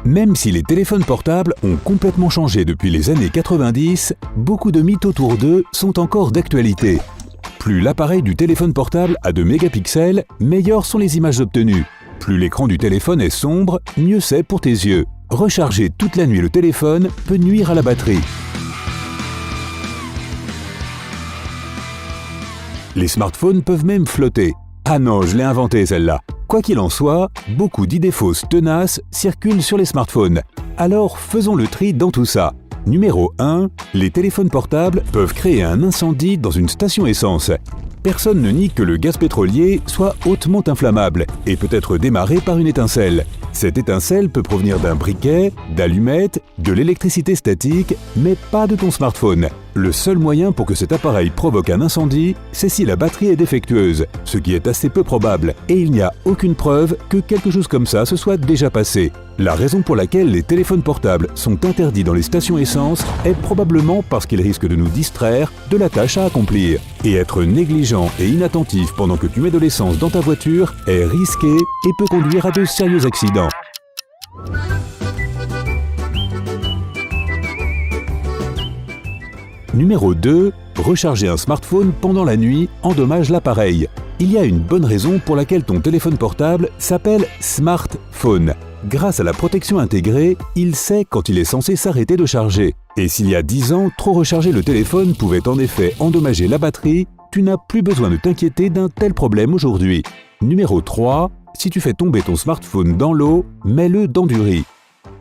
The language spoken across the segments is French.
Même si les téléphones portables ont complètement changé depuis les années 90, beaucoup de mythes autour d'eux sont encore d'actualité. Plus l'appareil du téléphone portable a de mégapixels, meilleures sont les images obtenues. Plus l'écran du téléphone est sombre, mieux c'est pour tes yeux. Recharger toute la nuit le téléphone peut nuire à la batterie. Les smartphones peuvent même flotter. Ah non, je l'ai inventé celle-là. Quoi qu'il en soit, beaucoup d'idées fausses tenaces circulent sur les smartphones. Alors faisons le tri dans tout ça. Numéro 1. Les téléphones portables peuvent créer un incendie dans une station essence. Personne ne nie que le gaz pétrolier soit hautement inflammable et peut être démarré par une étincelle. Cette étincelle peut provenir d'un briquet, d'allumettes, de l'électricité statique, mais pas de ton smartphone. Le seul moyen pour que cet appareil provoque un incendie, c'est si la batterie est défectueuse, ce qui est assez peu probable, et il n'y a aucune preuve que quelque chose comme ça se soit déjà passé. La raison pour laquelle les téléphones portables sont interdits dans les stations essence est probablement parce qu'ils risquent de nous distraire de la tâche à accomplir. Et être négligent et inattentif pendant que tu mets de l'essence dans ta voiture est risqué et peut conduire à de sérieux accidents. Numéro 2. Recharger un smartphone pendant la nuit endommage l'appareil. Il y a une bonne raison pour laquelle ton téléphone portable s'appelle smartphone. Grâce à la protection intégrée, il sait quand il est censé s'arrêter de charger. Et s'il y a 10 ans, trop recharger le téléphone pouvait en effet endommager la batterie, tu n'as plus besoin de t'inquiéter d'un tel problème aujourd'hui. Numéro 3. Si tu fais tomber ton smartphone dans l'eau, mets-le dans du riz.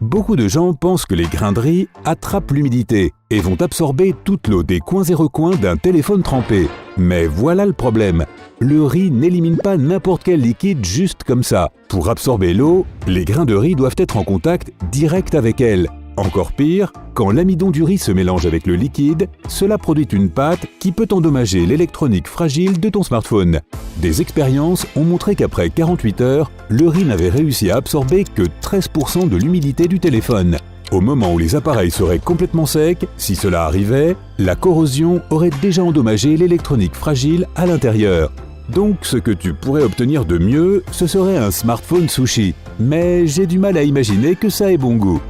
Beaucoup de gens pensent que les grains de riz attrapent l'humidité et vont absorber toute l'eau des coins et recoins d'un téléphone trempé. Mais voilà le problème. Le riz n'élimine pas n'importe quel liquide juste comme ça. Pour absorber l'eau, les grains de riz doivent être en contact direct avec elle. Encore pire, quand l'amidon du riz se mélange avec le liquide, cela produit une pâte qui peut endommager l'électronique fragile de ton smartphone. Des expériences ont montré qu'après 48 heures, le riz n'avait réussi à absorber que 13% de l'humidité du téléphone. Au moment où les appareils seraient complètement secs, si cela arrivait, la corrosion aurait déjà endommagé l'électronique fragile à l'intérieur. Donc ce que tu pourrais obtenir de mieux, ce serait un smartphone sushi. Mais j'ai du mal à imaginer que ça ait bon goût.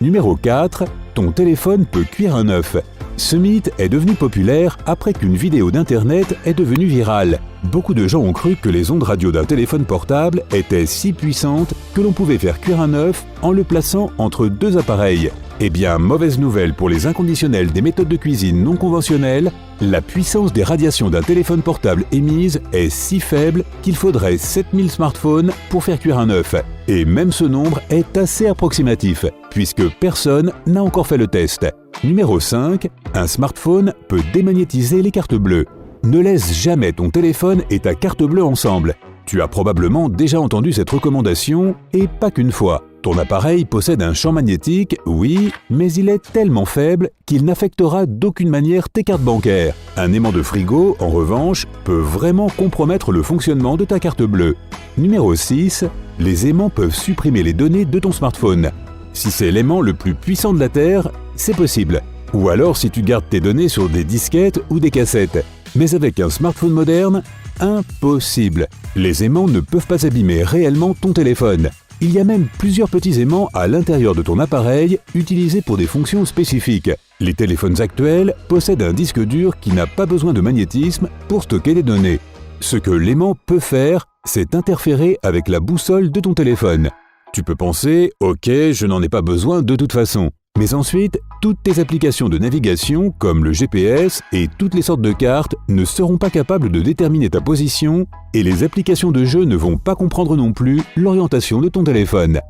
Numéro 4. Ton téléphone peut cuire un œuf. Ce mythe est devenu populaire après qu'une vidéo d'internet est devenue virale. Beaucoup de gens ont cru que les ondes radio d'un téléphone portable étaient si puissantes que l'on pouvait faire cuire un œuf en le plaçant entre deux appareils. Eh bien, mauvaise nouvelle pour les inconditionnels des méthodes de cuisine non conventionnelles, la puissance des radiations d'un téléphone portable émise est si faible qu'il faudrait 7000 smartphones pour faire cuire un œuf. Et même ce nombre est assez approximatif, puisque personne n'a encore fait le test. Numéro 5. Un smartphone peut démagnétiser les cartes bleues. Ne laisse jamais ton téléphone et ta carte bleue ensemble. Tu as probablement déjà entendu cette recommandation, et pas qu'une fois. Ton appareil possède un champ magnétique, oui, mais il est tellement faible qu'il n'affectera d'aucune manière tes cartes bancaires. Un aimant de frigo, en revanche, peut vraiment compromettre le fonctionnement de ta carte bleue. Numéro 6. Les aimants peuvent supprimer les données de ton smartphone. Si c'est l'aimant le plus puissant de la Terre, c'est possible. Ou alors si tu gardes tes données sur des disquettes ou des cassettes. Mais avec un smartphone moderne, impossible. Les aimants ne peuvent pas abîmer réellement ton téléphone. Il y a même plusieurs petits aimants à l'intérieur de ton appareil utilisés pour des fonctions spécifiques. Les téléphones actuels possèdent un disque dur qui n'a pas besoin de magnétisme pour stocker les données. Ce que l'aimant peut faire, c'est interférer avec la boussole de ton téléphone. Tu peux penser « Ok, je n'en ai pas besoin de toute façon ». Mais ensuite, toutes tes applications de navigation, comme le GPS et toutes les sortes de cartes, ne seront pas capables de déterminer ta position et les applications de jeu ne vont pas comprendre non plus l'orientation de ton téléphone.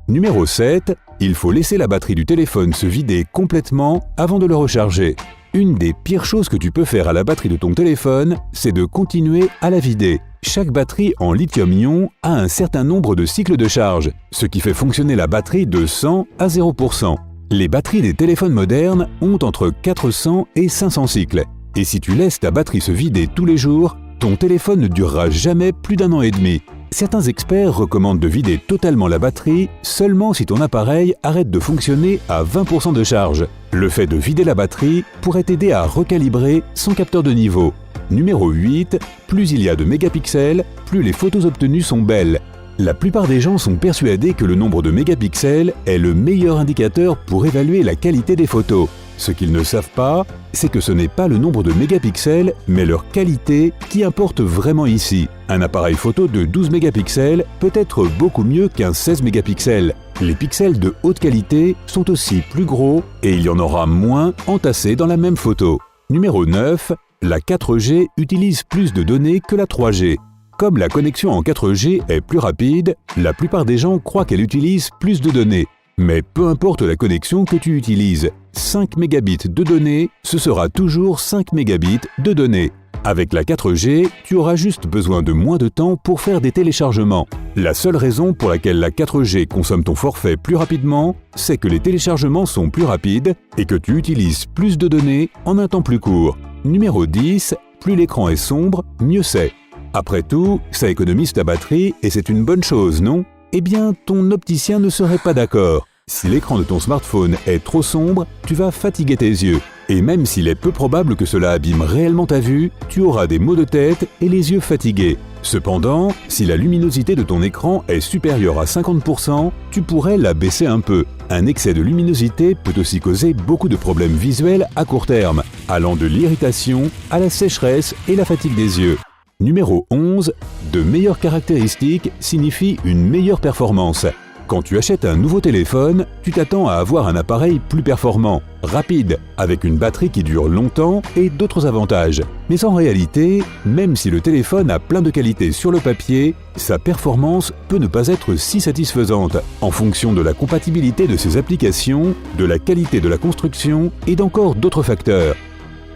Numéro 7. Il faut laisser la batterie du téléphone se vider complètement avant de le recharger. Une des pires choses que tu peux faire à la batterie de ton téléphone, c'est de continuer à la vider. Chaque batterie en lithium-ion a un certain nombre de cycles de charge, ce qui fait fonctionner la batterie de 100 à 0%. Les batteries des téléphones modernes ont entre 400 et 500 cycles. Et si tu laisses ta batterie se vider tous les jours, ton téléphone ne durera jamais plus d'1 an et demi. Certains experts recommandent de vider totalement la batterie seulement si ton appareil arrête de fonctionner à 20% de charge. Le fait de vider la batterie pourrait t'aider à recalibrer son capteur de niveau. Numéro 8, plus il y a de mégapixels, plus les photos obtenues sont belles. La plupart des gens sont persuadés que le nombre de mégapixels est le meilleur indicateur pour évaluer la qualité des photos. Ce qu'ils ne savent pas, c'est que ce n'est pas le nombre de mégapixels, mais leur qualité qui importe vraiment ici. Un appareil photo de 12 mégapixels peut être beaucoup mieux qu'un 16 mégapixels. Les pixels de haute qualité sont aussi plus gros et il y en aura moins entassés dans la même photo. Numéro 9, la 4G utilise plus de données que la 3G. Comme la connexion en 4G est plus rapide, la plupart des gens croient qu'elle utilise plus de données. Mais peu importe la connexion que tu utilises, 5 mégabits de données, ce sera toujours 5 mégabits de données. Avec la 4G, tu auras juste besoin de moins de temps pour faire des téléchargements. La seule raison pour laquelle la 4G consomme ton forfait plus rapidement, c'est que les téléchargements sont plus rapides et que tu utilises plus de données en un temps plus court. Numéro 10, plus l'écran est sombre, mieux c'est. Après tout, ça économise ta batterie et c'est une bonne chose, non ? Eh bien, ton opticien ne serait pas d'accord. Si l'écran de ton smartphone est trop sombre, tu vas fatiguer tes yeux. Et même s'il est peu probable que cela abîme réellement ta vue, tu auras des maux de tête et les yeux fatigués. Cependant, si la luminosité de ton écran est supérieure à 50%, tu pourrais la baisser un peu. Un excès de luminosité peut aussi causer beaucoup de problèmes visuels à court terme, allant de l'irritation à la sécheresse et la fatigue des yeux. Numéro 11, de meilleures caractéristiques signifie une meilleure performance. Quand tu achètes un nouveau téléphone, tu t'attends à avoir un appareil plus performant, rapide, avec une batterie qui dure longtemps et d'autres avantages. Mais en réalité, même si le téléphone a plein de qualités sur le papier, sa performance peut ne pas être si satisfaisante, en fonction de la compatibilité de ses applications, de la qualité de la construction et d'encore d'autres facteurs.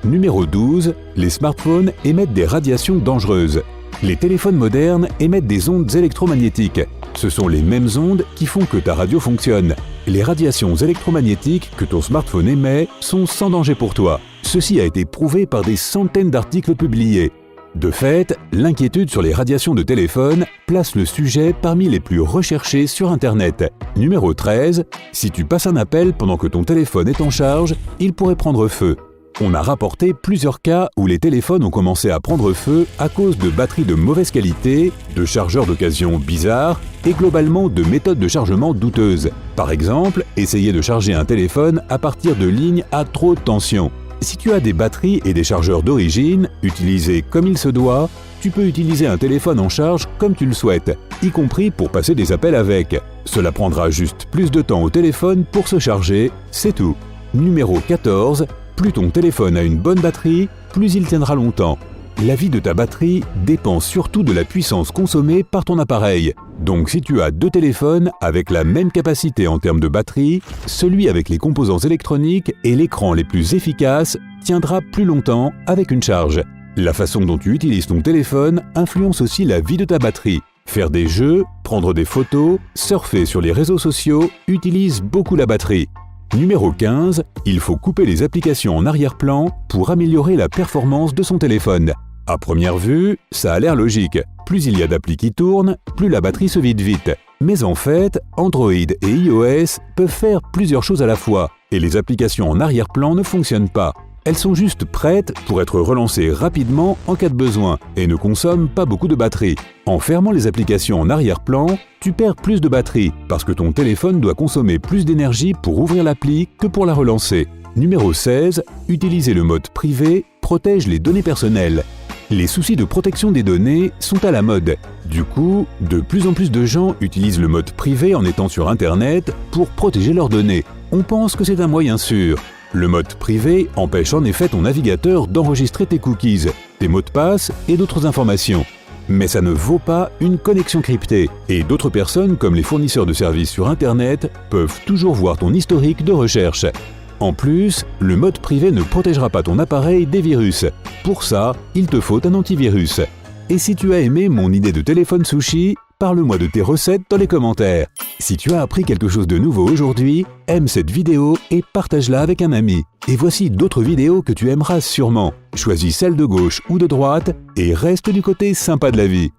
Numéro 12, les smartphones émettent des radiations dangereuses. Les téléphones modernes émettent des ondes électromagnétiques. Ce sont les mêmes ondes qui font que ta radio fonctionne. Les radiations électromagnétiques que ton smartphone émet sont sans danger pour toi. Ceci a été prouvé par des centaines d'articles publiés. De fait, l'inquiétude sur les radiations de téléphone place le sujet parmi les plus recherchés sur Internet. Numéro 13, si tu passes un appel pendant que ton téléphone est en charge, il pourrait prendre feu. On a rapporté plusieurs cas où les téléphones ont commencé à prendre feu à cause de batteries de mauvaise qualité, de chargeurs d'occasion bizarres et globalement de méthodes de chargement douteuses. Par exemple, essayer de charger un téléphone à partir de lignes à trop de tension. Si tu as des batteries et des chargeurs d'origine, utilisés comme il se doit, tu peux utiliser un téléphone en charge comme tu le souhaites, y compris pour passer des appels avec. Cela prendra juste plus de temps au téléphone pour se charger, c'est tout. Numéro 14, plus ton téléphone a une bonne batterie, plus il tiendra longtemps. La vie de ta batterie dépend surtout de la puissance consommée par ton appareil. Donc si tu as deux téléphones avec la même capacité en termes de batterie, celui avec les composants électroniques et l'écran les plus efficaces tiendra plus longtemps avec une charge. La façon dont tu utilises ton téléphone influence aussi la vie de ta batterie. Faire des jeux, prendre des photos, surfer sur les réseaux sociaux utilise beaucoup la batterie. Numéro 15, il faut couper les applications en arrière-plan pour améliorer la performance de son téléphone. À première vue, ça a l'air logique. Plus il y a d'applis qui tournent, plus la batterie se vide vite. Mais en fait, Android et iOS peuvent faire plusieurs choses à la fois, et les applications en arrière-plan ne fonctionnent pas. Elles sont juste prêtes pour être relancées rapidement en cas de besoin et ne consomment pas beaucoup de batterie. En fermant les applications en arrière-plan, tu perds plus de batterie parce que ton téléphone doit consommer plus d'énergie pour ouvrir l'appli que pour la relancer. Numéro 16, utiliser le mode privé protège les données personnelles. Les soucis de protection des données sont à la mode. Du coup, de plus en plus de gens utilisent le mode privé en étant sur Internet pour protéger leurs données. On pense que c'est un moyen sûr. Le mode privé empêche en effet ton navigateur d'enregistrer tes cookies, tes mots de passe et d'autres informations. Mais ça ne vaut pas une connexion cryptée, et d'autres personnes comme les fournisseurs de services sur Internet peuvent toujours voir ton historique de recherche. En plus, le mode privé ne protégera pas ton appareil des virus. Pour ça, il te faut un antivirus. Et si tu as aimé mon idée de téléphone sushi, parle-moi de tes recettes dans les commentaires. Si tu as appris quelque chose de nouveau aujourd'hui, aime cette vidéo et partage-la avec un ami. Et voici d'autres vidéos que tu aimeras sûrement. Choisis celle de gauche ou de droite et reste du côté sympa de la vie.